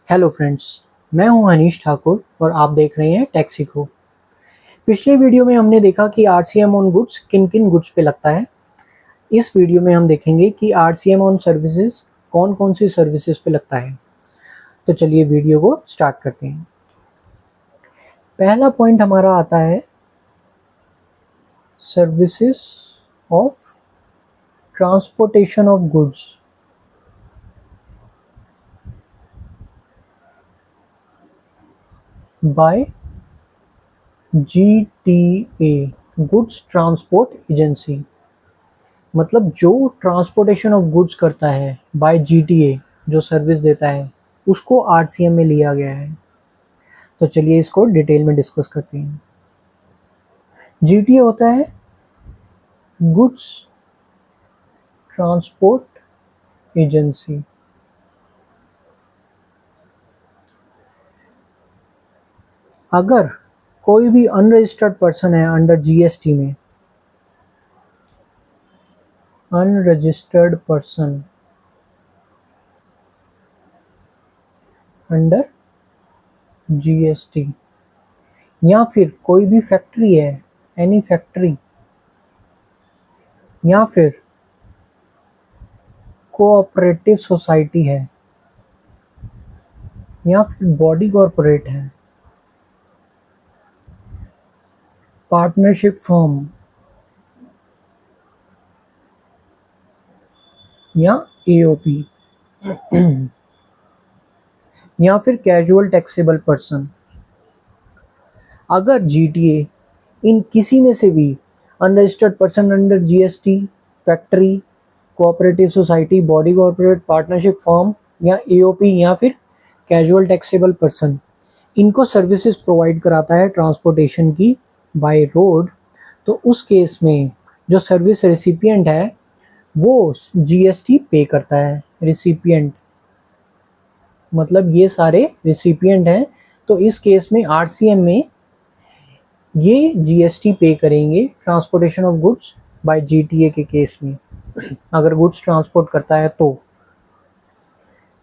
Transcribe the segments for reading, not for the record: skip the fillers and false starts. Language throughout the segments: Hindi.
हेलो फ्रेंड्स, मैं हूं हनीश ठाकुर और आप देख रहे हैं टैक्सी को। पिछले वीडियो में हमने देखा कि आरसीएम ऑन गुड्स किन किन गुड्स पे लगता है। इस वीडियो में हम देखेंगे कि आरसीएम ऑन सर्विसेज कौन कौन सी सर्विसेज पे लगता है। तो चलिए वीडियो को स्टार्ट करते हैं। पहला पॉइंट हमारा आता है services of transportation of goods. By GTA, goods transport agency. मतलब जो ट्रांसपोर्टेशन ऑफ गुड्स करता है बाय जीटीए, जो सर्विस देता है, उसको आरसीएम में लिया गया है। तो चलिए इसको डिटेल में डिस्कस करते हैं। जीटीए होता है गुड्स ट्रांसपोर्ट एजेंसी। अगर कोई भी अनरजिस्टर्ड पर्सन है अंडर जीएसटी में, अनरजिस्टर्ड पर्सन अंडर जीएसटी, या फिर कोई भी फैक्ट्री है, एनी फैक्ट्री, या फिर कोऑपरेटिव सोसाइटी है, या फिर बॉडी कॉरपोरेट है, पार्टनरशिप फर्म, या एओपी, या फिर कैजुअल टैक्सेबल पर्सन। अगर जीटीए इन किसी में से भी unregistered person under GST, factory, cooperative society, body corporate, partnership firm या एओपी या फिर कैजुअल टैक्सेबल पर्सन, इनको सर्विसेज प्रोवाइड कराता है ट्रांसपोर्टेशन की बाय रोड, तो उस केस में जो सर्विस रेसिपिएंट है वो जीएसटी पे करता है। रेसिपिएंट मतलब ये सारे रेसिपिएंट हैं, तो इस केस में आरसीएम में ये जीएसटी पे करेंगे transportation of goods by GTA के केस में, अगर गुड्स ट्रांसपोर्ट करता है तो।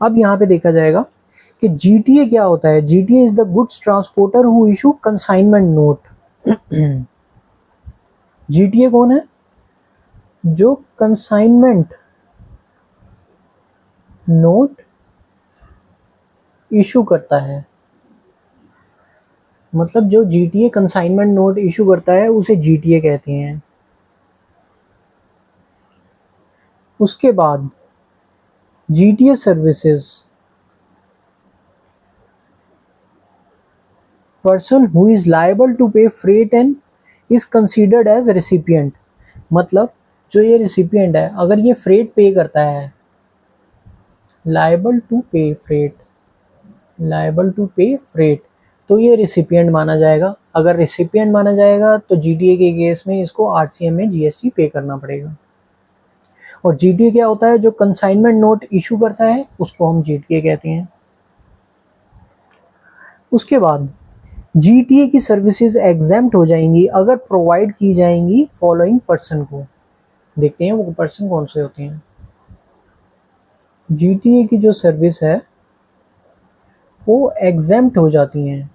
अब यहाँ पे देखा जाएगा कि जीटीए क्या होता है। GTA is the goods transporter who issue consignment note. GTA कौन है? जो कंसाइनमेंट नोट इशू करता है। मतलब जो जीटीए कंसाइनमेंट नोट इशू करता है उसे जीटीए कहते हैं। उसके बाद GTA services, person who is liable to pay freight and is considered as recipient. मतलब जो ये रेसिपिएंट है, अगर ये फ्रेट पे करता है, liable to pay freight, liable to pay freight, तो ये रेसिपिएंट माना जाएगा। अगर रेसिपिएंट माना जाएगा तो जीटीए के केस में इसको आरसीएम में जीएसटी पे करना पड़ेगा। और जीटीए क्या होता है? जो कंसाइनमेंट नोट इशू करता है उसको हम जीटीए कहते हैं। उसके बाद जीटीए की सर्विसेज एग्जेम्प्ट हो जाएंगी अगर प्रोवाइड की जाएंगी फॉलोइंग पर्सन को। देखते हैं वो पर्सन कौन से होते हैं। जीटीए की जो सर्विस है वो एग्जेम्प्ट हो जाती हैं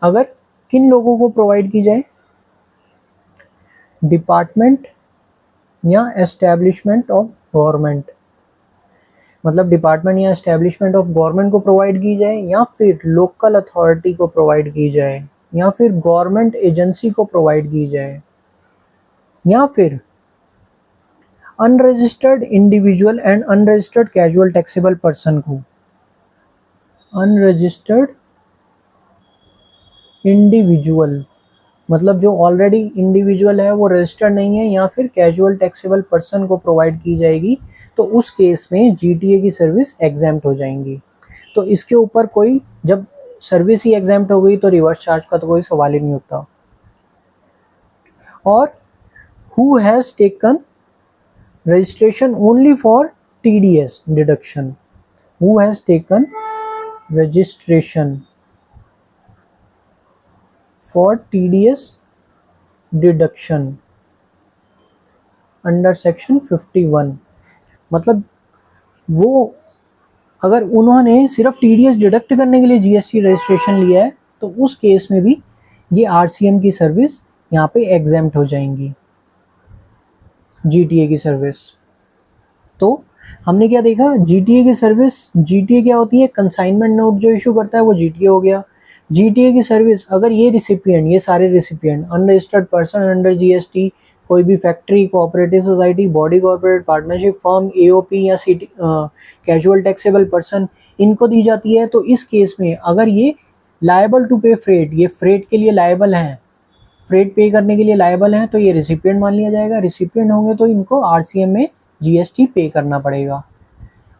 अगर किन लोगों को प्रोवाइड की जाए? डिपार्टमेंट या एस्टेब्लिशमेंट ऑफ गवर्नमेंट। मतलब डिपार्टमेंट या एस्टेब्लिशमेंट ऑफ गवर्नमेंट को प्रोवाइड की जाए, या फिर लोकल अथॉरिटी को प्रोवाइड की जाए, या फिर गवर्नमेंट एजेंसी को प्रोवाइड की जाए, या फिर unregistered individual and unregistered casual taxable person को। अनरजिस्टर्ड इंडिविजुअल मतलब जो ऑलरेडी इंडिविजुअल है, वो रजिस्टर्ड नहीं है, या फिर कैजुअल टैक्सेबल पर्सन को प्रोवाइड की जाएगी, तो उस केस में जीटीए की सर्विस एग्जेम्प्ट हो जाएंगी। तो इसके ऊपर कोई, जब सर्विस ही एग्जेम्प्ट हो गई तो रिवर्स चार्ज का तो कोई सवाल ही नहीं उठता। और who has taken registration only for TDS deduction. Who has taken registration for TDS deduction under section 51। मतलब वो अगर उन्होंने सिर्फ टीडीएस डिडक्ट करने के लिए जीएसटी रजिस्ट्रेशन लिया है तो उस केस में भी ये आरसीएम की सर्विस यहाँ पे एग्जेम्प्ट हो जाएंगी, जीटीए की सर्विस। तो हमने क्या देखा, जीटीए की सर्विस, जीटीए क्या होती है, कंसाइनमेंट नोट जो इशू करता है वो जीटीए हो गया। जीटीए की सर्विस, अगर ये रिसिपिएंट, ये सारे recipient unregistered person under GST, कोई भी factory, cooperative society, body corporate, partnership firm, AOP या सिटी कैजुअल टैक्सेबल पर्सन, इनको दी जाती है। तो इस केस में अगर ये लायबल टू पे फ्रेट, ये फ्रेट के लिए लायबल हैं, फ्रेट पे करने के लिए लायबल हैं, तो ये रिसिपिएंट मान लिया जाएगा। रिसिपिएंट होंगे तो इनको आरसीएम में जीएसटी पे करना पड़ेगा।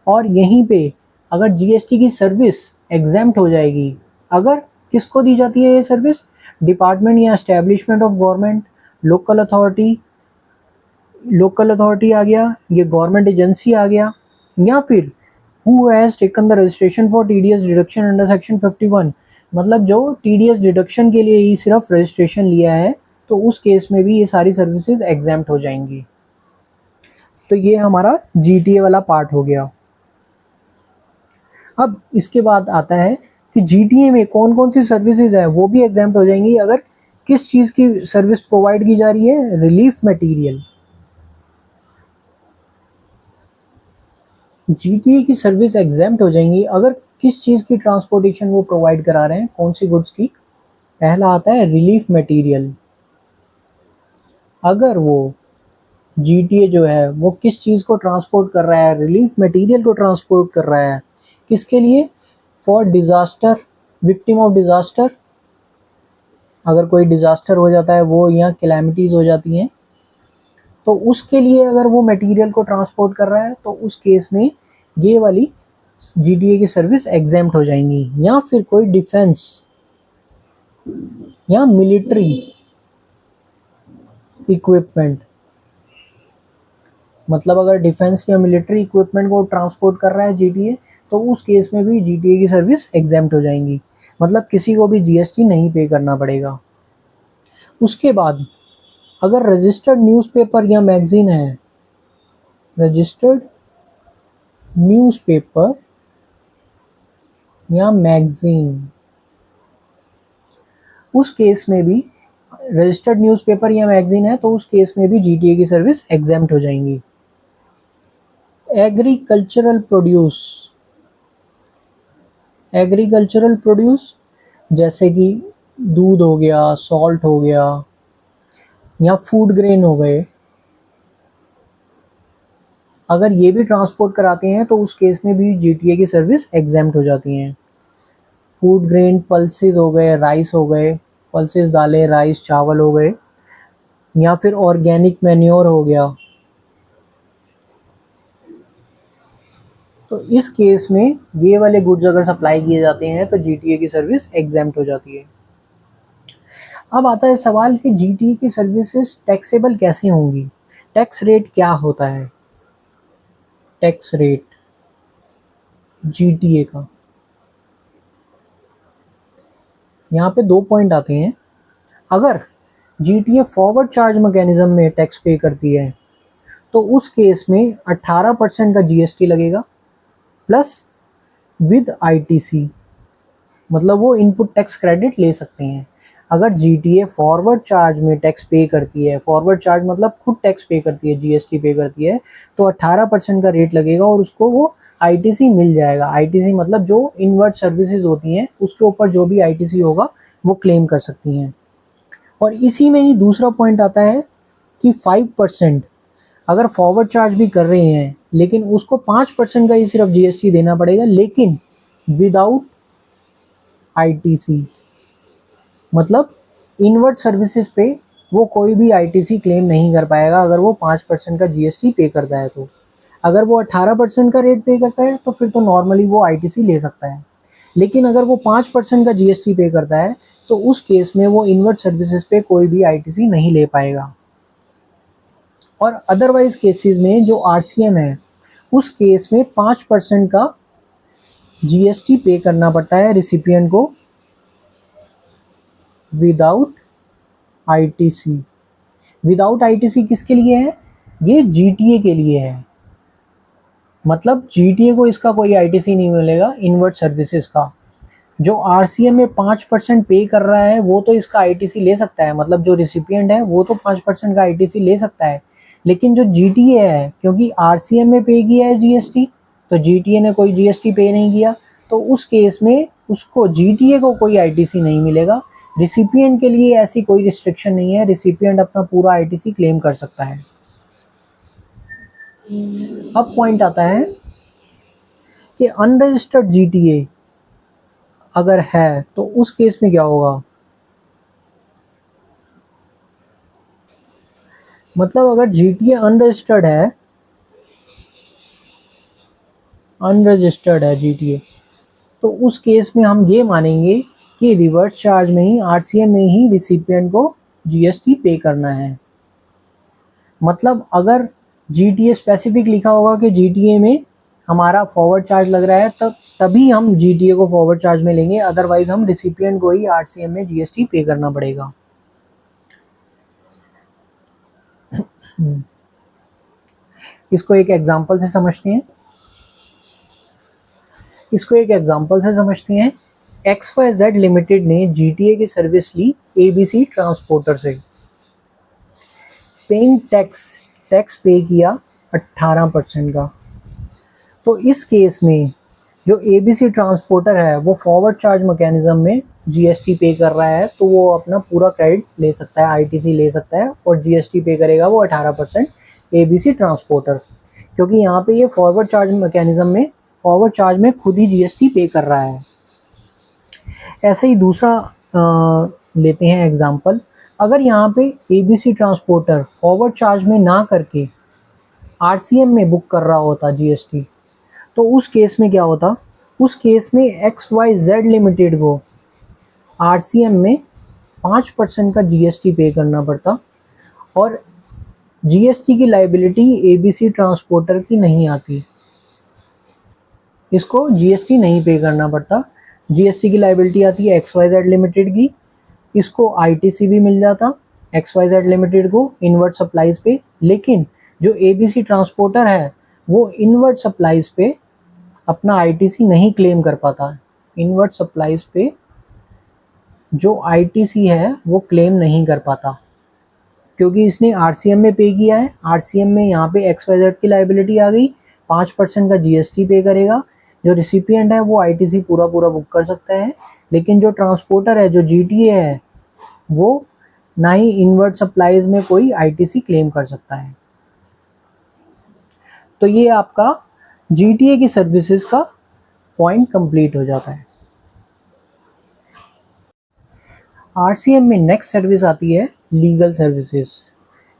और यहीं पे अगर जीएसटी की सर्विस एग्जेम्प्ट हो जाएगी, अगर किसको दी जाती है ये सर्विस, डिपार्टमेंट या establishment of government, local authority, local authority आ गया, ये गवर्नमेंट एजेंसी आ गया, या फिर who has taken the registration for TDS deduction under section 51, मतलब जो टीडीएस डिडक्शन के लिए ही सिर्फ रजिस्ट्रेशन लिया है, तो उस केस में भी ये सारी सर्विसेज एग्जेम्प्ट हो जाएंगी। तो ये हमारा जीटीए वाला पार्ट हो गया। अब इसके बाद आता है कि जीटीए में कौन कौन सी सर्विसेज है वो भी एग्जेम्प्ट हो जाएंगी। अगर किस चीज़ की सर्विस प्रोवाइड की जा रही है, रिलीफ मटेरियल, जीटीए की सर्विस एग्जेम्प्ट हो जाएंगी अगर किस चीज़ की ट्रांसपोर्टेशन वो प्रोवाइड करा रहे हैं, कौन सी गुड्स की। पहला आता है रिलीफ मटेरियल, अगर वो जीटीए जो है वो किस चीज़ को ट्रांसपोर्ट कर रहा है, रिलीफ मटेरियल को ट्रांसपोर्ट कर रहा है, किसके लिए, for disaster, victim of disaster, अगर कोई डिज़ास्टर हो जाता है वो, या कैलामिटीज़ हो जाती हैं, तो उसके लिए अगर वो मटेरियल को ट्रांसपोर्ट कर रहा है तो उस केस में ये वाली जीटीए की सर्विस एग्जेम्प्ट हो जाएंगी। या फिर कोई डिफेंस या मिलिट्री इक्विपमेंट, मतलब अगर डिफेंस या मिलिट्री इक्विपमेंट को ट्रांसपोर्ट कर रहा है जीटीए, तो उस केस में भी जीटीए की सर्विस एग्जेम्प्ट हो जाएंगी, मतलब किसी को भी जीएसटी नहीं पे करना पड़ेगा। उसके बाद अगर रजिस्टर्ड न्यूज़पेपर या मैगजीन है, रजिस्टर्ड न्यूज़पेपर या मैगजीन, उस केस में भी, रजिस्टर्ड न्यूज़पेपर या मैगजीन है तो उस केस में भी जीटीए की सर्विस एग्जेम्प्ट हो जाएंगी। एग्रीकल्चरल प्रोड्यूस, एग्रीकल्चरल प्रोड्यूस जैसे कि दूध हो गया, सॉल्ट हो गया, या फूड ग्रेन हो गए, अगर ये भी ट्रांसपोर्ट कराते हैं तो उस केस में भी जीटीए की सर्विस एग्जेम्प्ट हो जाती हैं। फूड ग्रेन, पल्सेस हो गए, राइस हो गए, पल्सेस दालें, राइस, चावल हो गए, या फिर ऑर्गेनिक मैन्योर हो गया, तो इस केस में ये वाले गुड्स अगर सप्लाई किए जाते हैं तो जीटीए की सर्विस एग्जेम्प्ट हो जाती है। अब आता है सवाल कि जीटीए की सर्विसेज टैक्सेबल कैसे होंगी, टैक्स रेट क्या होता है, टैक्स रेट जीटीए का। यहाँ पे 2 पॉइंट आते हैं। अगर जीटीए फॉरवर्ड चार्ज मैकेनिज्म में टैक्स पे करती है तो उस केस में 18% का जीएसटी लगेगा प्लस विद आईटीसी, मतलब वो इनपुट टैक्स क्रेडिट ले सकते हैं। अगर जीटीए फॉरवर्ड चार्ज में टैक्स पे करती है, फॉरवर्ड चार्ज मतलब खुद टैक्स पे करती है, जीएसटी पे करती है, तो 18% का रेट लगेगा और उसको वो आईटीसी मिल जाएगा। आईटीसी मतलब जो इनवर्ट सर्विसेज होती हैं उसके ऊपर जो भी आईटीसी होगा वो क्लेम कर सकती हैं। और इसी में ही दूसरा पॉइंट आता है कि 5% अगर फॉरवर्ड चार्ज भी कर रहे हैं लेकिन उसको 5% का ही सिर्फ जीएसटी देना पड़ेगा, लेकिन विदाउट आईटीसी, मतलब इनवर्ट सर्विसेज पे वो कोई भी आईटीसी क्लेम नहीं कर पाएगा अगर वो 5% का जीएसटी पे करता है। तो अगर वो 18% का रेट पे करता है तो फिर तो नॉर्मली वो आईटीसी ले सकता है, लेकिन अगर वो 5% का जीएसटी पे करता है तो उस केस में वो इनवर्ट सर्विसेज पे कोई भी आईटीसी नहीं ले पाएगा। और अदरवाइज केसेस में जो आरसीएम है उस केस में 5% का जीएसटी पे करना पड़ता है रिसिपिएंट को विदाउट आईटीसी। विदाउट आईटीसी किसके लिए है, ये जीटीए के लिए है। मतलब जीटीए को इसका कोई आईटीसी नहीं मिलेगा इनवर्ट सर्विसेज का। जो आरसीएम में 5% पे कर रहा है वो तो इसका आईटीसी ले सकता है, मतलब जो रिसिपिएंट है वो तो 5% का आईटीसी ले सकता है। लेकिन जो जीटीए है, क्योंकि आरसीएम में पे किया है जीएसटी, तो जीटीए ने कोई जीएसटी पे नहीं किया, तो उस केस में उसको जीटीए को कोई आईटीसी नहीं मिलेगा। रिसिपिएंट के लिए ऐसी कोई रिस्ट्रिक्शन नहीं है, रिसिपिएंट अपना पूरा आईटीसी क्लेम कर सकता है। अब पॉइंट आता है कि अनरजिस्टर्ड जीटीए अगर है तो उस केस में क्या होगा। मतलब अगर जीटीए अनरजिस्टर्ड है जीटीए, तो उस केस में हम ये मानेंगे कि रिवर्स चार्ज में ही, आरसीएम में ही रिसिपिएंट को जीएसटी पे करना है। मतलब अगर जीटीए स्पेसिफिक लिखा होगा कि जीटीए में हमारा फॉरवर्ड चार्ज लग रहा है, तभी हम जीटीए को फॉरवर्ड चार्ज में लेंगे, अदरवाइज हम रिसिपिएंट को ही आरसीएम में जीएसटी पे करना पड़ेगा। इसको एक एग्जांपल से समझते हैं। XYZ लिमिटेड ने जीटीए की सर्विस ली एबीसी ट्रांसपोर्टर से। पेइंग टैक्स पे किया 18% का। तो इस केस में जो एबीसी ट्रांसपोर्टर है वो फॉरवर्ड चार्ज मैकेनिज्म में जीएसटी पे कर रहा है, तो वो अपना पूरा क्रेडिट ले सकता है, आईटीसी ले सकता है, और जीएसटी पे करेगा वो 18% एबीसी ट्रांसपोर्टर, क्योंकि यहाँ पे ये फॉरवर्ड चार्ज मैकेनिज्म में फॉरवर्ड चार्ज में खुद ही जीएसटी पे कर रहा है। ऐसे ही दूसरा लेते हैं एग्जांपल। अगर यहाँ पे एबीसी ट्रांसपोर्टर फॉरवर्ड चार्ज में ना करके आरसीएम में बुक कर रहा होता जीएसटी, तो उस केस में क्या होता। उस केस में XYZ लिमिटेड को आरसीएम में 5% का जीएसटी पे करना पड़ता, और जीएसटी की लायबिलिटी एबीसी ट्रांसपोर्टर की नहीं आती, इसको जीएसटी नहीं पे करना पड़ता। जीएसटी की लायबिलिटी आती है XYZ लिमिटेड की, इसको आईटीसी भी मिल जाता XYZ लिमिटेड को इनवर्ट सप्लाईज पे। लेकिन जो एबीसी ट्रांसपोर्टर है वो इनवर्ट सप्लाईज पे अपना आईटीसी नहीं क्लेम कर पाता। इनवर्ट सप्लाईज पे जो आईटीसी है वो क्लेम नहीं कर पाता, क्योंकि इसने आरसीएम में पे किया है। आरसीएम में यहाँ पे XYZ की लायबिलिटी आ गई, 5% का जीएसटी पे करेगा। जो रिसिपिएंट है वो आईटीसी पूरा बुक कर सकता है, लेकिन जो ट्रांसपोर्टर है, जो जीटीए है, वो ना ही इनवर्ट सप्लाईज में कोई आईटीसी क्लेम कर सकता है। तो ये आपका जीटीए की सर्विसेज का पॉइंट कंप्लीट हो जाता है। आरसीएम में नेक्स्ट सर्विस आती है लीगल सर्विसेज।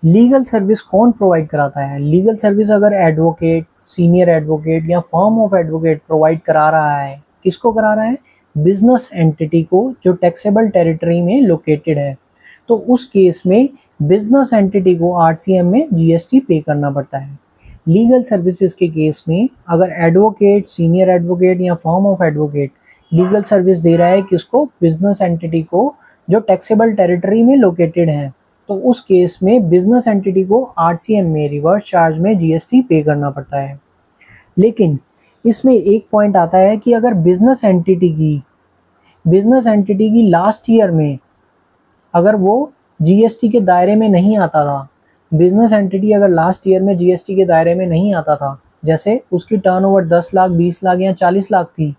लीगल सर्विस कौन प्रोवाइड कराता है। लीगल सर्विस अगर एडवोकेट, सीनियर एडवोकेट या फर्म ऑफ एडवोकेट प्रोवाइड करा रहा है, किसको करा रहा है। बिजनेस एंटिटी को, जो टैक्सेबल टेरिटरी में लोकेटेड है। तो उस केस में बिजनेस एंटिटी को आरसीएम में जीएसटी पे करना पड़ता है। लीगल सर्विसेज के केस में अगर एडवोकेट, सीनियर एडवोकेट या firm of advocate legal service दे रहा है किसको, बिजनेस एंटिटी को, जो टैक्सेबल टेरिटरी में लोकेटेड है, तो उस केस में बिजनेस एंटिटी को आरसीएम में रिवर्स चार्ज में जीएसटी पे करना पड़ता है। लेकिन इसमें एक पॉइंट आता है कि अगर बिजनेस एंटिटी की लास्ट ईयर में अगर वो जीएसटी के दायरे में नहीं आता था, बिजनेस एंटिटी अगर लास्ट ईयर में जीएसटी के दायरे में नहीं आता था, जैसे उसकी टर्नओवर 10 लाख, 20 लाख या 40 लाख थी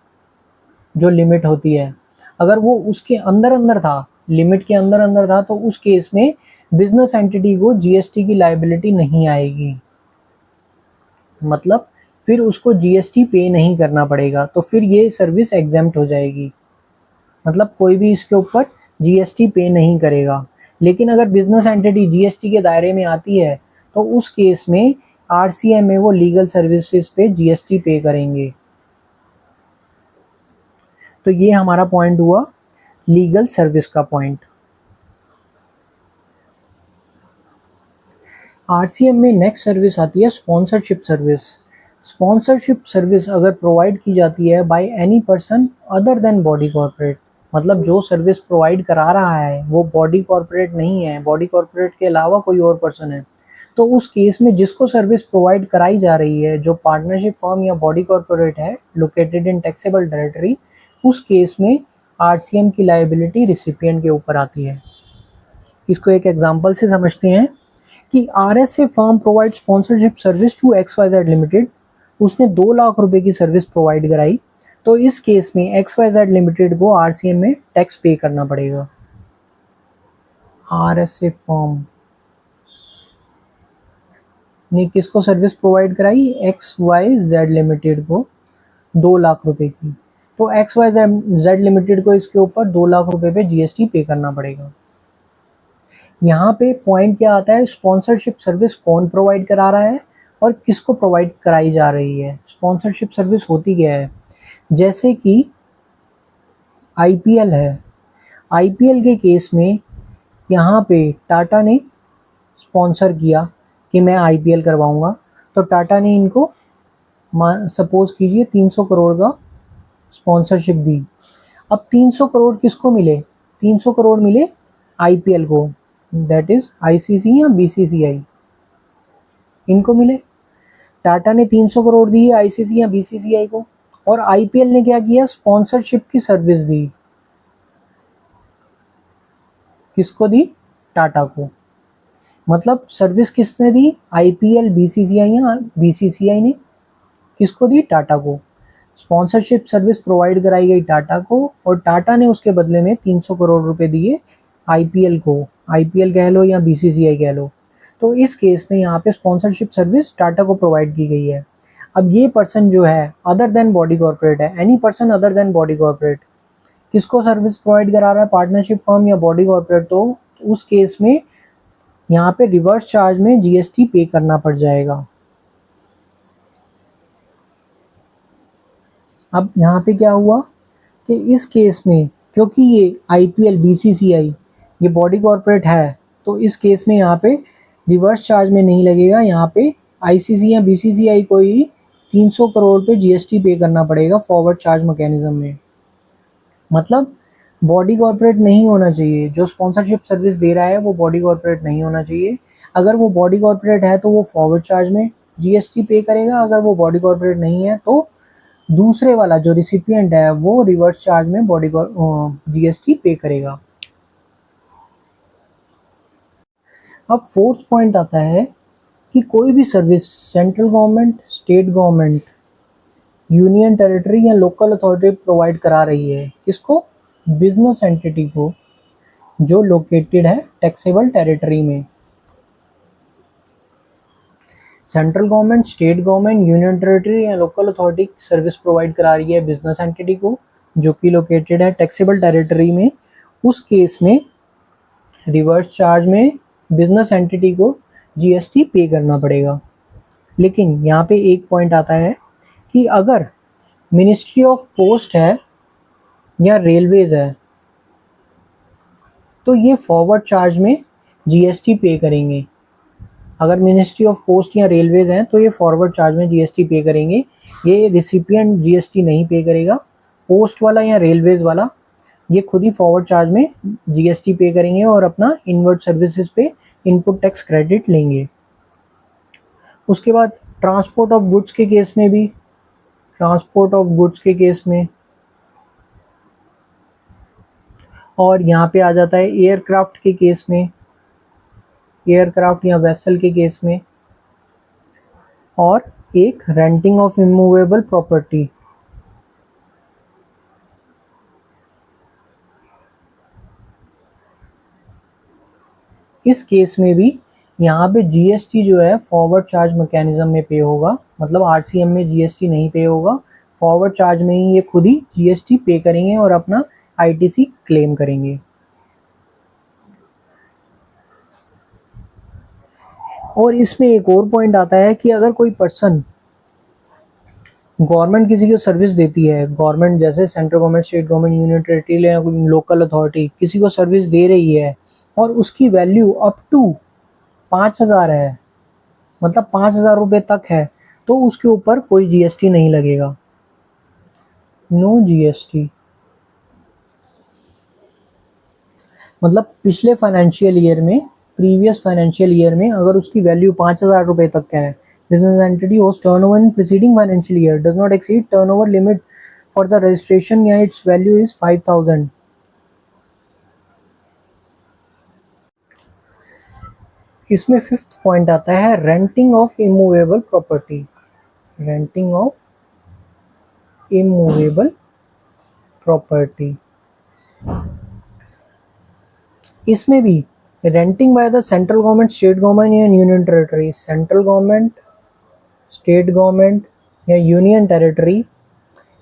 जो लिमिट होती है, अगर वो उसके अंदर था, लिमिट के अंदर था, तो उस केस में बिजनेस एंटिटी को जीएसटी की लायबिलिटी नहीं आएगी। मतलब फिर उसको जीएसटी पे नहीं करना पड़ेगा, तो फिर ये सर्विस एग्जेम्प्ट हो जाएगी। मतलब कोई भी इसके ऊपर जीएसटी पे नहीं करेगा। लेकिन अगर बिजनेस एंटिटी जीएसटी के दायरे में आती है, तो उस केस में आरसीएम में वो लीगल सर्विसेज पे जीएसटी पे करेंगे। तो ये हमारा पॉइंट हुआ लीगल सर्विस का पॉइंट। आरसीएम में नेक्स्ट सर्विस आती है स्पॉन्सरशिप सर्विस। स्पॉन्सरशिप सर्विस अगर प्रोवाइड की जाती है by any person other than body corporate, मतलब जो सर्विस प्रोवाइड करा रहा है वो बॉडी कॉर्पोरेट नहीं है, बॉडी कॉर्पोरेट के अलावा कोई और पर्सन है, तो उस केस में जिसको सर्विस प्रोवाइड कराई जा रही है, जो पार्टनरशिप फर्म या बॉडी कॉर्पोरेट है लोकेटेड इन टैक्सेबल टेरिटरी, उस केस में आरसीएम की लायबिलिटी रिसिपिएंट के ऊपर आती है। इसको एक एग्जांपल से समझते हैं कि RSA firm provide sponsorship service to XYZ limited, उसने 2 लाख रुपए की सर्विस प्रोवाइड कराई, तो इस केस में XYZ लिमिटेड को आरसीएम में टैक्स पे करना पड़ेगा। आरएसए फर्म ने किसको सर्विस प्रोवाइड कराई? XYZ लिमिटेड को 2 लाख रुपए की, तो XYZ लिमिटेड को इसके ऊपर 2 लाख रुपए पे जीएसटी पे करना पड़ेगा। यहाँ पे पॉइंट क्या आता है? स्पॉन्सरशिप सर्विस कौन प्रोवाइड करा रहा है और किसको प्रोवाइड कराई जा रही है। स्पॉन्सरशिप सर्विस होती क्या है? जैसे कि आईपीएल है, आईपीएल के केस में यहाँ पे टाटा ने स्पॉन्सर किया कि मैं आईपीएल करवाऊंगा, तो टाटा ने इनको सपोज कीजिए 300 करोड़ का स्पॉन्सरशिप दी। अब 300 करोड़ किसको मिले? 300 करोड़ मिले आईपीएल को, दैट इज आईसीसी या बीसीसीआई, इनको मिले। टाटा ने 300 करोड़ दी आईसीसी या बीसीसीआई को, और आईपीएल ने क्या किया? स्पॉन्सरशिप की सर्विस दी। किसको दी? टाटा को। मतलब सर्विस किसने दी? आईपीएल, बीसीसीआई या बीसीसीआई ने किसको दी? टाटा को। स्पॉन्सरशिप सर्विस प्रोवाइड कराई गई टाटा को, और टाटा ने उसके बदले में 300 करोड़ रुपए दिए आईपीएल को, आईपीएल कह लो या बीसीसीआई कह लो। तो इस केस में यहाँ पे स्पॉन्सरशिप सर्विस टाटा को प्रोवाइड की गई है। अब ये पर्सन जो है अदर देन बॉडी कॉर्पोरेट है, any person other than body corporate, किसको सर्विस प्रोवाइड करा रहा है? पार्टनरशिप फर्म या बॉडी कॉर्पोरेट। तो उस केस में यहाँ पे रिवर्स चार्ज में जीएसटी पे करना पड़ जाएगा। अब यहाँ पे क्या हुआ कि इस केस में क्योंकि ये आईपीएल, बीसीसीआई ये बॉडी कॉर्पोरेट है, तो इस केस में यहाँ पे रिवर्स चार्ज में नहीं लगेगा। यहाँ पे आईसीसी या बीसीसीआई को ही 300 करोड़ पे जीएसटी पे करना पड़ेगा फॉरवर्ड चार्ज मैकेनिज्म में। मतलब बॉडी कॉर्पोरेट नहीं होना चाहिए, जो स्पॉन्सरशिप सर्विस दे रहा है वो बॉडी कॉर्पोरेट नहीं होना चाहिए। अगर वो बॉडी कॉर्पोरेट है तो वो फॉरवर्ड चार्ज में जीएसटी पे करेगा, अगर वो बॉडी कॉर्पोरेट नहीं है तो दूसरे वाला जो रिसिपिएंट है वो रिवर्स चार्ज में बॉडी जीएसटी पे करेगा। अब फोर्थ पॉइंट आता है कि कोई भी service central government, state government, union territory या लोकल अथॉरिटी प्रोवाइड करा रही है, किसको? बिजनेस एंटिटी को, जो लोकेटेड है टैक्सेबल टेरिटरी में। Central government, state government, union territory या लोकल अथॉरिटी सर्विस प्रोवाइड करा रही है बिजनेस एंटिटी को, जो कि लोकेटेड है टैक्सेबल टेरिटरी में। उस केस में रिवर्स चार्ज में बिजनेस एंटिटी को जीएसटी पे करना पड़ेगा। लेकिन यहाँ पे एक पॉइंट आता है कि अगर मिनिस्ट्री ऑफ पोस्ट है या रेलवेज है तो ये फॉरवर्ड चार्ज में जीएसटी पे करेंगे। अगर मिनिस्ट्री ऑफ पोस्ट या रेलवेज हैं तो ये फॉरवर्ड चार्ज में जीएसटी पे करेंगे, ये रिसिपिएंट जीएसटी नहीं पे करेगा। पोस्ट वाला या रेलवेज वाला ये खुद ही फॉरवर्ड चार्ज में जीएसटी पे करेंगे और अपना इनवर्ड सर्विसेज पे इनपुट टैक्स क्रेडिट लेंगे। उसके बाद ट्रांसपोर्ट ऑफ गुड्स के केस में भी, ट्रांसपोर्ट ऑफ गुड्स के केस में, और यहाँ पे आ जाता है एयरक्राफ्ट के केस में, एयरक्राफ्ट या वेसल के केस में, और एक रेंटिंग ऑफ इमूवेबल प्रॉपर्टी। इस केस में भी यहाँ पे जीएसटी जो है फॉरवर्ड चार्ज मैकेनिज्म में पे होगा, मतलब आरसीएम में जीएसटी नहीं पे होगा, फॉरवर्ड चार्ज में ही ये खुद ही जीएसटी पे करेंगे और अपना आईटीसी क्लेम करेंगे। और इसमें एक और पॉइंट आता है कि अगर कोई पर्सन, गवर्नमेंट किसी को सर्विस देती है, गवर्नमेंट जैसे central government, state government, union territory या लोकल अथॉरिटी किसी को सर्विस दे रही है और उसकी वैल्यू अप टू 5,000 है, मतलब 5,000 रुपये तक है, तो उसके ऊपर कोई जीएसटी नहीं लगेगा, नो जीएसटी। मतलब पिछले फाइनेंशियल ईयर में प्रीवियस फाइनेंशियल ईयर में अगर उसकी वैल्यू 5,000 रुपये तक का है, business entity whose turnover in preceding financial year does not exceed turnover limit for the registration या इट्स वैल्यू इज 5,000। इसमें फिफ्थ पॉइंट आता है renting of immovable property. Renting of immovable property, इसमें भी renting by the central government, state government या union territory, central government, state government या यूनियन टेरिटरी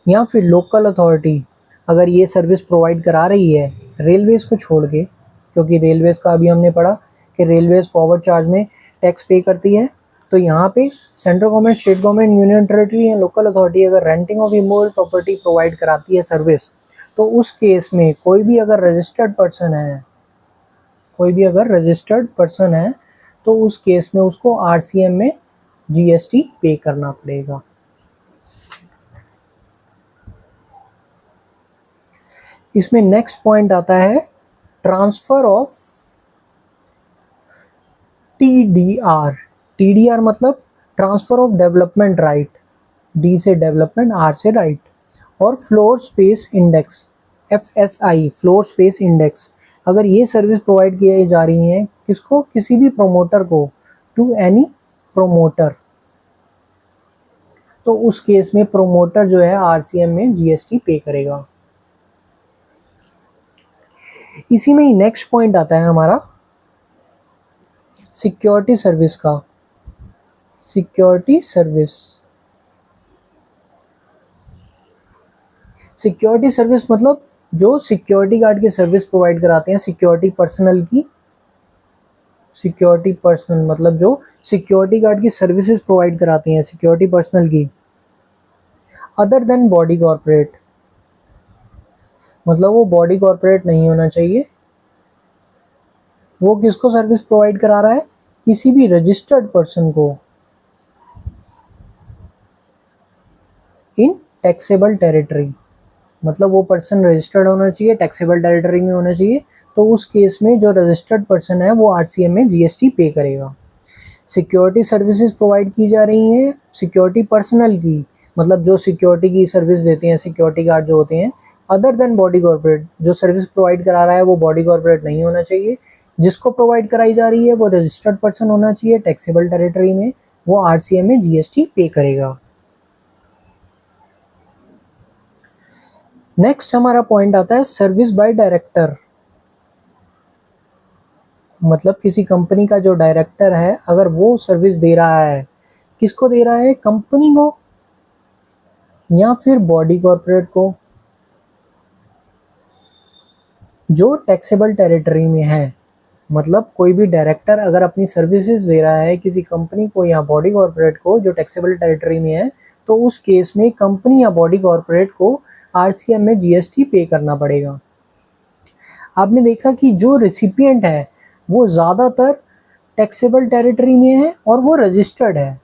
या फिर लोकल अथॉरिटी अगर ये सर्विस प्रोवाइड करा रही है रेलवेज़ को छोड़ के, क्योंकि रेलवेज़ का अभी हमने पढ़ा कि रेलवेज़ फॉरवर्ड चार्ज में टैक्स पे करती है, तो यहाँ पे central government, state government, union territory या लोकल अथॉरिटी अगर renting of immovable property provide कराती है सर्विस, तो उस केस में कोई भी अगर रजिस्टर्ड पर्सन है तो उस केस में उसको आरसीएम में जीएसटी पे करना पड़ेगा। इसमें नेक्स्ट पॉइंट आता है ट्रांसफर ऑफ टीडीआर। टीडीआर मतलब transfer of development right, D से डेवलपमेंट, आर से राइट, और floor space index, FSI, floor space index. अगर ये सर्विस प्रोवाइड की जा रही है किसको, किसी भी प्रोमोटर को, टू एनी प्रोमोटर, तो उस केस में प्रोमोटर जो है आरसीएम में जीएसटी पे करेगा। इसी में ही नेक्स्ट पॉइंट आता है हमारा सिक्योरिटी सर्विस का। सिक्योरिटी सर्विस मतलब जो सिक्योरिटी गार्ड की सर्विस प्रोवाइड कराते हैं सिक्योरिटी पर्सनल की, सिक्योरिटी पर्सनल मतलब जो सिक्योरिटी गार्ड की सर्विसेज प्रोवाइड कराते हैं सिक्योरिटी पर्सनल की, अदर देन बॉडी कॉर्पोरेट, मतलब वो बॉडी कॉर्पोरेट नहीं होना चाहिए। वो किसको सर्विस प्रोवाइड करा रहा है, किसी भी रजिस्टर्ड पर्सन को इन टैक्सेबल टेरिटरी, मतलब वो पर्सन रजिस्टर्ड होना चाहिए, टैक्सेबल टेरिटरी में होना चाहिए, तो उस केस में जो रजिस्टर्ड पर्सन है वो आरसीएम में जीएसटी पे करेगा। सिक्योरिटी सर्विसेज प्रोवाइड की जा रही हैं सिक्योरिटी पर्सनल की, मतलब जो सिक्योरिटी की सर्विस देते हैं सिक्योरिटी गार्ड जो होते हैं, अदर देन बॉडी कॉर्पोरेट, जो सर्विस प्रोवाइड करा रहा है वो बॉडी कॉर्पोरेट नहीं होना चाहिए, जिसको प्रोवाइड कराई जा रही है वो रजिस्टर्ड पर्सन होना चाहिए टैक्सेबल टेरिटरी में, वो आरसीएम में जीएसटी पे करेगा। नेक्स्ट हमारा पॉइंट आता है सर्विस बाय डायरेक्टर, मतलब किसी कंपनी का जो डायरेक्टर है अगर वो सर्विस दे रहा है, किसको दे रहा है, कंपनी को या फिर बॉडी कॉर्पोरेट को जो टैक्सेबल टेरिटरी में है। मतलब कोई भी डायरेक्टर अगर अपनी सर्विसेज दे रहा है किसी कंपनी को या बॉडी कॉर्पोरेट को जो टैक्सेबल टेरिटरी में है, तो उस केस में कंपनी या बॉडी कॉर्पोरेट को आरसीएम में जीएसटी पे करना पड़ेगा। आपने देखा कि जो रेसिपिएंट है वो ज़्यादातर टैक्सेबल टेरिटरी में है और वो रजिस्टर्ड है,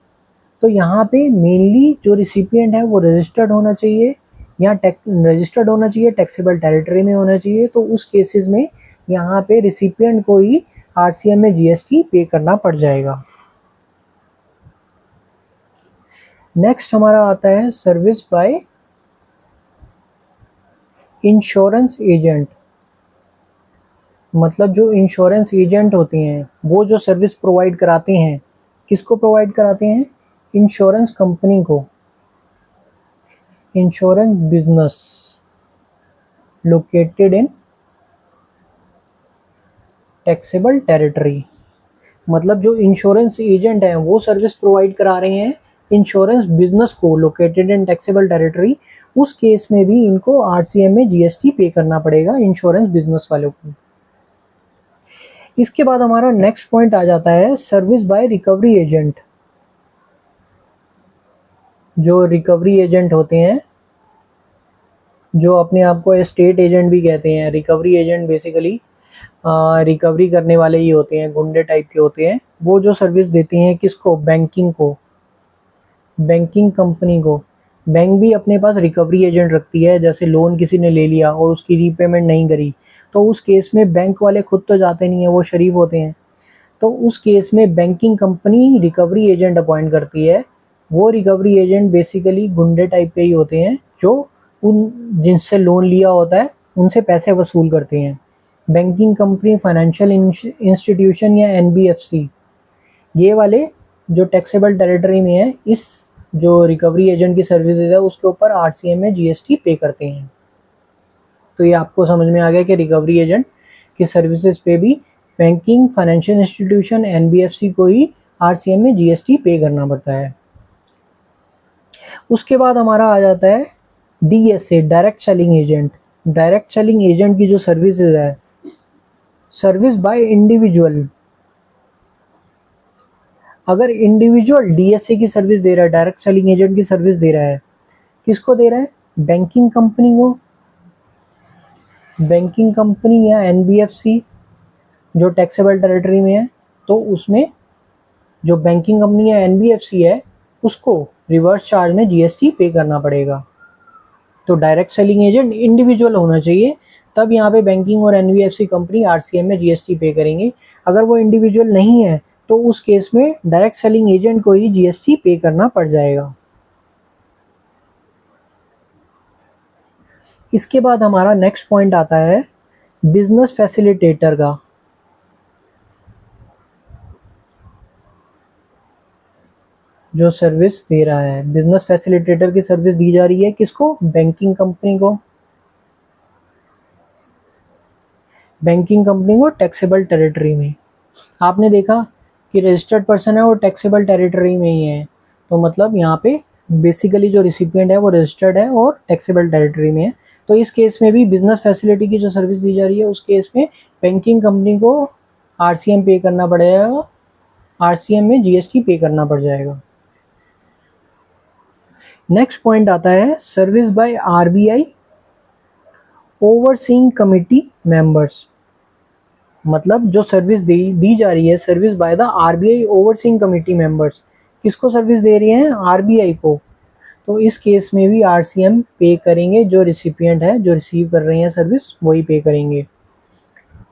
तो यहाँ पे मेनली जो रेसिपिएंट है वो रजिस्टर्ड होना चाहिए या रजिस्टर्ड होना चाहिए, टैक्सेबल टेरिटरी में होना चाहिए, तो उस केसेस में यहाँ पे रेसिपिएंट को ही आरसीएम में जीएसटी पे करना पड़ जाएगा। नेक्स्ट हमारा आता है सर्विस बाय इंश्योरेंस एजेंट, मतलब जो इंश्योरेंस एजेंट होते हैं वो जो सर्विस प्रोवाइड कराते हैं, किसको प्रोवाइड कराते हैं, इंश्योरेंस कंपनी को, insurance business located in taxable territory, मतलब जो इंश्योरेंस एजेंट हैं वो सर्विस प्रोवाइड करा रहे हैं इंश्योरेंस बिजनेस को लोकेटेड इन टैक्सेबल टेरिटरी, उस केस में भी इनको आरसीएम में जीएसटी पे करना पड़ेगा इंश्योरेंस बिजनेस वालों को। इसके बाद हमारा नेक्स्ट पॉइंट आ जाता है सर्विस बाय रिकवरी एजेंट। जो रिकवरी एजेंट होते हैं, जो अपने आप को स्टेट एजेंट भी कहते हैं, रिकवरी एजेंट बेसिकली रिकवरी करने वाले ही होते हैं, गुंडे टाइप के होते हैं, वो जो सर्विस देते हैं किसको, बैंकिंग को, बैंकिंग कंपनी को। बैंक भी अपने पास रिकवरी एजेंट रखती है, जैसे लोन किसी ने ले लिया और उसकी रीपेमेंट नहीं करी, तो उस केस में बैंक वाले खुद तो जाते नहीं है, वो शरीफ होते हैं, तो उस केस में banking company recovery agent appoint करती है। वो रिकवरी एजेंट बेसिकली गुंडे टाइप के ही होते हैं जो उन जिनसे लोन लिया होता है उनसे पैसे वसूल करते हैं। बैंकिंग कंपनी, फाइनेंशियल इंस्टीट्यूशन या एनबीएफसी, ये वाले जो टैक्सेबल टेरिटरी में है, इस जो रिकवरी एजेंट की सर्विसेज है उसके ऊपर आरसीएम में जीएसटी पे करते हैं। तो ये आपको समझ में आ गया कि रिकवरी एजेंट की सर्विसेज पे भी बैंकिंग, फाइनेंशियल इंस्टीट्यूशन, एनबीएफसी को ही आरसीएम में जीएसटी पे करना पड़ता है। उसके बाद हमारा आ जाता है DSA, direct selling agent. Direct selling agent की जो सर्विसेज है, सर्विस बाय इंडिविजुअल। अगर इंडिविजुअल डीएसए की सर्विस दे रहा है, डायरेक्ट सेलिंग एजेंट की सर्विस दे रहा है, किसको दे रहा है? बैंकिंग कंपनी को। बैंकिंग कंपनी या एनबीएफसी जो टैक्सेबल टेरिटरी में है, तो उसमें जो बैंकिंग कंपनी या एनबीएफसी है उसको रिवर्स चार्ज में जीएसटी पे करना पड़ेगा। तो डायरेक्ट सेलिंग एजेंट इंडिविजुअल होना चाहिए, तब यहाँ पे बैंकिंग और एनबीएफसी कंपनी आरसीएम में जीएसटी पे करेंगे। अगर वो इंडिविजुअल नहीं है तो उस केस में डायरेक्ट सेलिंग एजेंट को ही जीएसटी पे करना पड़ जाएगा। इसके बाद हमारा नेक्स्ट पॉइंट आता है बिजनेस फैसिलिटेटर का। जो सर्विस दे रहा है, बिजनेस फैसिलिटेटर की सर्विस दी जा रही है किसको? बैंकिंग कंपनी को। बैंकिंग कंपनी को टैक्सेबल टेरिटरी में। आपने देखा कि रजिस्टर्ड पर्सन है वो टैक्सेबल टेरिटरी में ही है, तो मतलब यहाँ पे बेसिकली जो रिसिपिएंट है वो रजिस्टर्ड है और टैक्सेबल टेरिटरी में है। तो इस केस में भी बिजनेस फैसिलिटी की जो सर्विस दी जा रही है उस केस में बैंकिंग कंपनी को आरसीएम पे करना पड़ेगा, आरसीएम में जीएसटी पे करना पड़ जाएगा। नेक्स्ट पॉइंट आता है service by RBI overseeing committee members. मतलब जो सर्विस दी जा रही है, service by the RBI overseeing committee members, किसको सर्विस दे रही हैं? आरबीआई को। तो इस केस में भी आरसीएम पे करेंगे, जो रिसिपिएंट है, जो रिसीव कर रहे हैं सर्विस, वही पे करेंगे।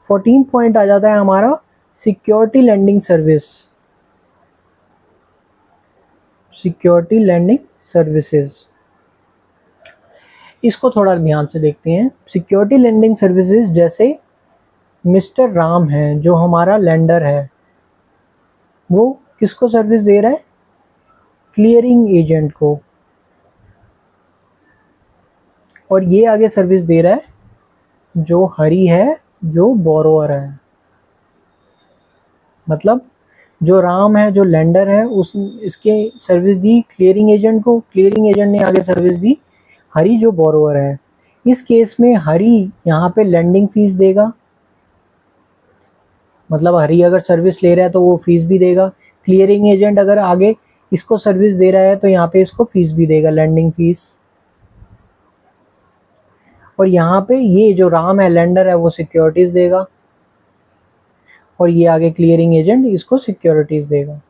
14 पॉइंट आ जाता है हमारा security lending service. Security lending services, इसको थोड़ा ध्यान से देखते हैं। सिक्योरिटी लैंडिंग सर्विसेज, जैसे मिस्टर राम है जो हमारा लेंडर है, वो किसको सर्विस दे रहा है? क्लियरिंग एजेंट को। और ये आगे सर्विस दे रहा है जो हरी है, जो बोरोअर है। मतलब जो राम है, जो लेंडर है, उस इसके सर्विस दी क्लियरिंग एजेंट को, क्लियरिंग एजेंट ने आगे सर्विस दी हरी जो बोरोअर है। इस केस में हरी यहाँ पे लैंडिंग फीस देगा, मतलब हरी अगर सर्विस ले रहा है तो वो फीस भी देगा। क्लियरिंग एजेंट अगर आगे इसको सर्विस दे रहा है तो यहाँ पे इसको फीस भी देगा, लैंडिंग फीस। और यहाँ पे ये जो राम है, लेंडर है, वो सिक्योरिटीज देगा, और ये आगे क्लियरिंग एजेंट इसको सिक्योरिटीज देगा।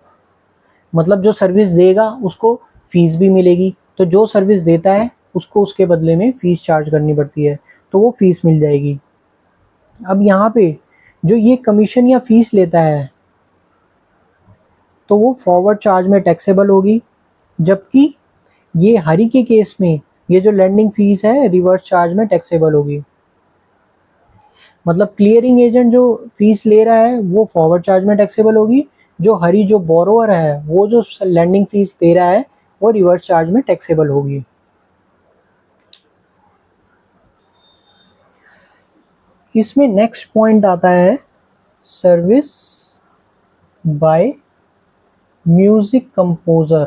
मतलब जो सर्विस देगा उसको फीस भी मिलेगी, तो जो सर्विस देता है उसको उसके बदले में फीस चार्ज करनी पड़ती है, तो वो फीस मिल जाएगी। अब यहाँ पे जो ये कमीशन या फीस लेता है तो वो फॉरवर्ड चार्ज में टैक्सेबल होगी, जबकि ये हरी के केस में ये जो लैंडिंग फीस है रिवर्स चार्ज में टैक्सेबल होगी। मतलब क्लियरिंग एजेंट जो फीस ले रहा है वो फॉरवर्ड चार्ज में टैक्सेबल होगी, जो हरी जो बोरोअर है वो जो लैंडिंग फीस दे रहा है वो रिवर्स चार्ज में टैक्सेबल होगी। इसमें नेक्स्ट पॉइंट आता है सर्विस बाय म्यूजिक कंपोजर।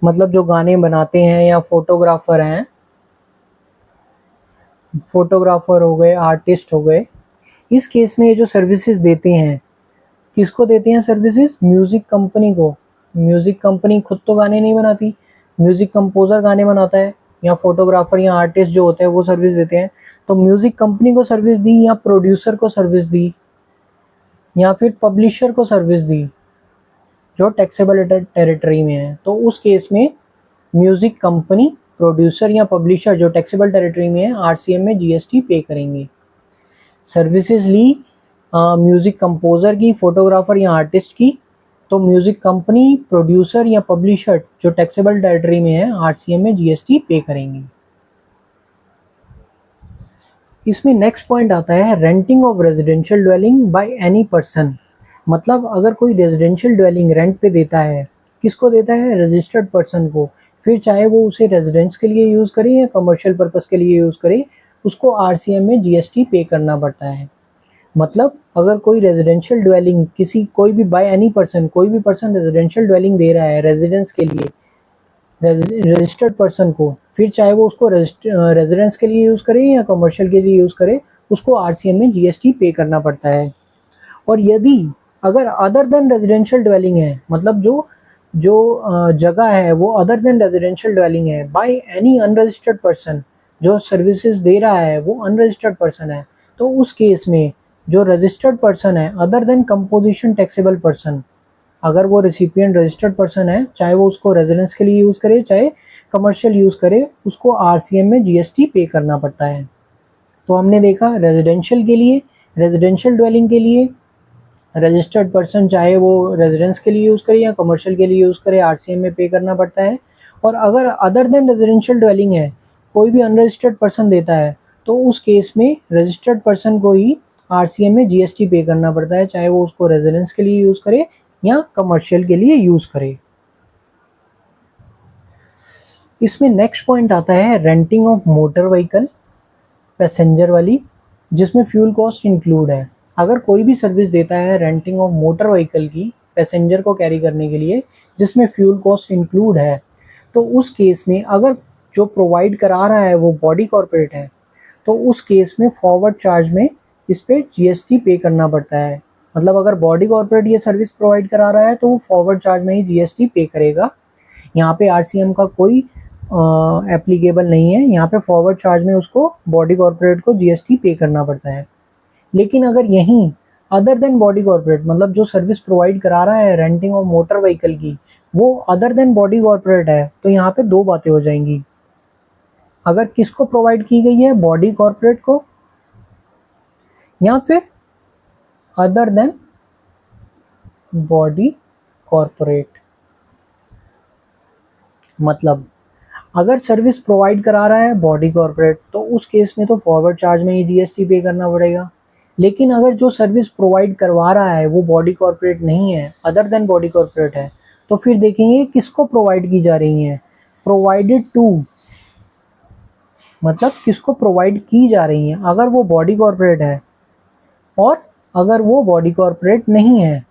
मतलब जो गाने बनाते हैं या फोटोग्राफर हैं, फोटोग्राफर हो गए, आर्टिस्ट हो गए, इस केस में ये जो सर्विसेज देते हैं, किसको देते हैं सर्विसेज? म्यूजिक कंपनी को। म्यूजिक कंपनी खुद तो गाने नहीं बनाती, म्यूजिक कंपोजर गाने बनाता है, या फोटोग्राफर या आर्टिस्ट जो होते हैं वो सर्विस देते हैं। तो म्यूजिक कंपनी को सर्विस दी, या प्रोड्यूसर को सर्विस दी, या फिर पब्लिशर को सर्विस दी जो टैक्सेबल टेरिटरी में है, तो उस केस में म्यूजिक कंपनी, प्रोड्यूसर या पब्लिशर जो टैक्सेबल टेरिटरी में है, आरसीएम में जीएसटी पे करेंगे। सर्विसेज ली म्यूज़िक कंपोज़र की, फोटोग्राफर या आर्टिस्ट की, तो म्यूज़िक कंपनी, प्रोड्यूसर या पब्लिशर जो टैक्सेबल टेरिटरी में है आरसीएम में जीएसटी पे करेंगे। इसमें नेक्स्ट पॉइंट आता है renting of residential dwelling by any person. मतलब अगर कोई रेजिडेंशियल ड्वेलिंग रेंट पे देता है, किसको देता है? रजिस्टर्ड पर्सन को। फिर चाहे वो उसे रेजिडेंस के लिए यूज़ करे या कमर्शियल पर्पस के लिए यूज़ करे, उसको आरसीएम में जीएसटी पे करना पड़ता है। मतलब अगर कोई रेजिडेंशियल ड्वेलिंग कोई भी बाय एनी पर्सन, कोई भी पर्सन रेजिडेंशियल ड्वेलिंग दे रहा है रेजिडेंस के लिए रजिस्टर्ड पर्सन को, फिर चाहे वो उसको रेजिडेंस के लिए यूज़ करे या कमर्शियल के लिए यूज़ करे, उसको आरसीएम में जीएसटी पे करना पड़ता है। और यदि अगर अदर देन रेजिडेंशियल ड्वेलिंग है, मतलब जो जगह है वो अदर देन रेजिडेंशियल ड्वेलिंग है बाय एनी अनरजिस्टर्ड पर्सन, जो सर्विसेज दे रहा है वो अनरजिस्टर्ड पर्सन है, तो उस केस में जो रजिस्टर्ड पर्सन है other than composition taxable person, अगर वो रिसिपिएंट रजिस्टर्ड पर्सन है, चाहे वो उसको रेजिडेंस के लिए यूज़ करे चाहे कमर्शियल यूज़ करे, उसको आरसीएम में जीएसटी पे करना पड़ता है। तो हमने देखा रेजिडेंशियल के लिए, रेजिडेंशियल ड्वेलिंग के लिए रजिस्टर्ड पर्सन चाहे वो रेजिडेंस के लिए यूज़ करे या कमर्शियल के लिए यूज़ करे, आरसीएम में पे करना पड़ता है। और अगर अदर देन रेजिडेंशियल ड्वेलिंग है, कोई भी अनरजिस्टर्ड पर्सन देता है, तो उस केस में रजिस्टर्ड पर्सन को ही आरसीएम में जीएसटी पे करना पड़ता है, चाहे वो उसको रेजिडेंस के लिए यूज़ करे या कमर्शियल के लिए यूज़ करे। इसमें नेक्स्ट पॉइंट आता है renting of motor vehicle, passenger वाली, जिसमें फ्यूल कॉस्ट इंक्लूड है। अगर कोई भी सर्विस देता है रेंटिंग ऑफ मोटर व्हीकल की पैसेंजर को कैरी करने के लिए, जिसमें फ्यूल कॉस्ट इंक्लूड है, तो उस केस में अगर जो प्रोवाइड करा रहा है वो बॉडी कॉर्पोरेट है, तो उस केस में फॉरवर्ड चार्ज में इस पर जीएसटी पे करना पड़ता है। मतलब अगर बॉडी कॉर्पोरेट ये सर्विस प्रोवाइड करा रहा है तो वो फॉरवर्ड चार्ज में ही जीएसटी पे करेगा। यहाँ पे आरसीएम का कोई एप्लीकेबल नहीं है, यहाँ पे फॉरवर्ड चार्ज में उसको बॉडी कॉर्पोरेट को जीएसटी पे करना पड़ता है। लेकिन अगर यहीं अदर देन बॉडी कॉर्पोरेट, मतलब जो सर्विस प्रोवाइड करा रहा है रेंटिंग ऑफ मोटर व्हीकल की, वो अदर देन बॉडी कॉर्पोरेट है, तो यहाँ पे दो बातें हो जाएंगी। अगर किसको प्रोवाइड की गई है? बॉडी कॉर्पोरेट को, या फिर अदर देन बॉडी कॉर्पोरेट। मतलब अगर सर्विस प्रोवाइड करा रहा है बॉडी कॉर्पोरेट, तो उस केस में तो फॉरवर्ड चार्ज में ही जीएसटी पे करना पड़ेगा। लेकिन अगर जो सर्विस प्रोवाइड करवा रहा है वो बॉडी कॉर्पोरेट नहीं है, अदर देन बॉडी कॉर्पोरेट है, तो फिर देखेंगे किसको प्रोवाइड की जा रही है। प्रोवाइडेड टू, मतलब किसको प्रोवाइड की जा रही है, अगर वो बॉडी कॉर्पोरेट है और अगर वो बॉडी कॉर्पोरेट नहीं है।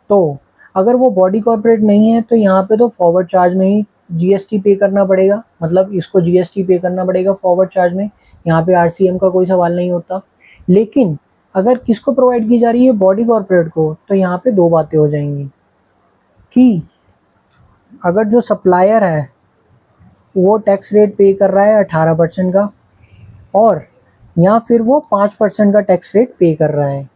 तो अगर वो बॉडी कॉर्पोरेट नहीं है तो यहाँ पे तो फॉरवर्ड चार्ज में ही जीएसटी पे करना पड़ेगा, मतलब इसको जीएसटी पे करना पड़ेगा फॉरवर्ड चार्ज में, यहाँ पे आरसीएम का कोई सवाल नहीं होता। लेकिन अगर किसको प्रोवाइड की जा रही है? बॉडी कॉर्पोरेट को, तो यहाँ पे दो बातें हो जाएंगी कि अगर जो सप्लायर है वो टैक्स रेट पे कर रहा है 18% का, और या फिर वो 5% का टैक्स रेट पे कर रहा है।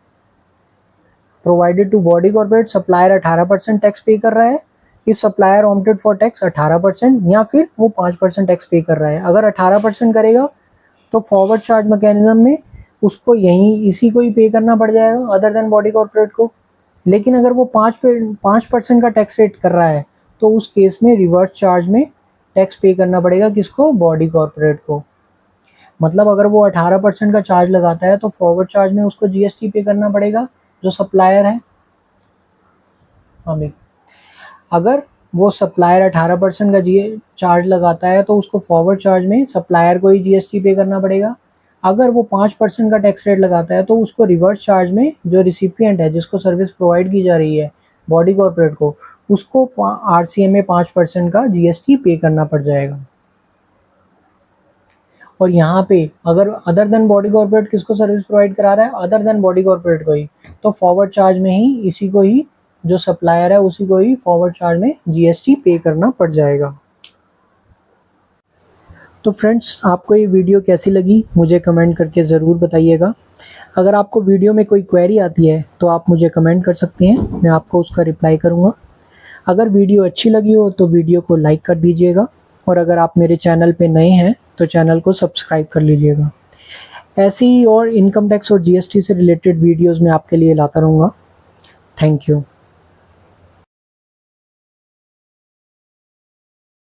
Provided to body corporate, supplier 18% tax pay कर रहा है, if supplier opted for tax 18%, या फिर वो 5% टैक्स पे कर रहा है। अगर 18% करेगा तो फॉरवर्ड चार्ज मैकेनिज्म में उसको इसी को ही पे करना पड़ जाएगा अदर देन बॉडी कॉर्पोरेट को। लेकिन अगर वो 5% का टैक्स रेट कर रहा है तो उस केस में रिवर्स चार्ज में टैक्स पे करना पड़ेगा किसको? बॉडी कॉर्पोरेट को। मतलब अगर वो 18% का चार्ज लगाता है तो फॉरवर्ड चार्ज में उसको जीएसटी पे करना पड़ेगा जो सप्लायर है हमें। अगर वो सप्लायर 18% का चार्ज लगाता है तो उसको फॉरवर्ड चार्ज में सप्लायर को ही जीएसटी पे करना पड़ेगा। अगर वो 5% का टैक्स रेट लगाता है तो उसको रिवर्स चार्ज में जो रिसिपिएंट है, जिसको सर्विस प्रोवाइड की जा रही है बॉडी कॉर्पोरेट को, उसको आरसीएम में 5% का जीएसटी पे करना पड़ जाएगा। और यहाँ पे अगर अदर देन बॉडी कॉर्पोरेट किसको सर्विस प्रोवाइड करा रहा है? अदर देन बॉडी कॉर्पोरेट को ही, तो फॉरवर्ड चार्ज में ही इसी को ही, जो सप्लायर है उसी को ही फॉरवर्ड चार्ज में जीएसटी पे करना पड़ जाएगा। तो फ्रेंड्स, आपको ये वीडियो कैसी लगी मुझे कमेंट करके ज़रूर बताइएगा। अगर आपको वीडियो में कोई क्वेरी आती है तो आप मुझे कमेंट कर सकते हैं, मैं आपको उसका रिप्लाई करूँगा। अगर वीडियो अच्छी लगी हो तो वीडियो को लाइक कर दीजिएगा, और अगर आप मेरे चैनल पे नए हैं तो चैनल को सब्सक्राइब कर लीजिएगा। ऐसी ही और इनकम टैक्स और जीएसटी से रिलेटेड वीडियोस मैं आपके लिए लाता रहूँगा। Thank you.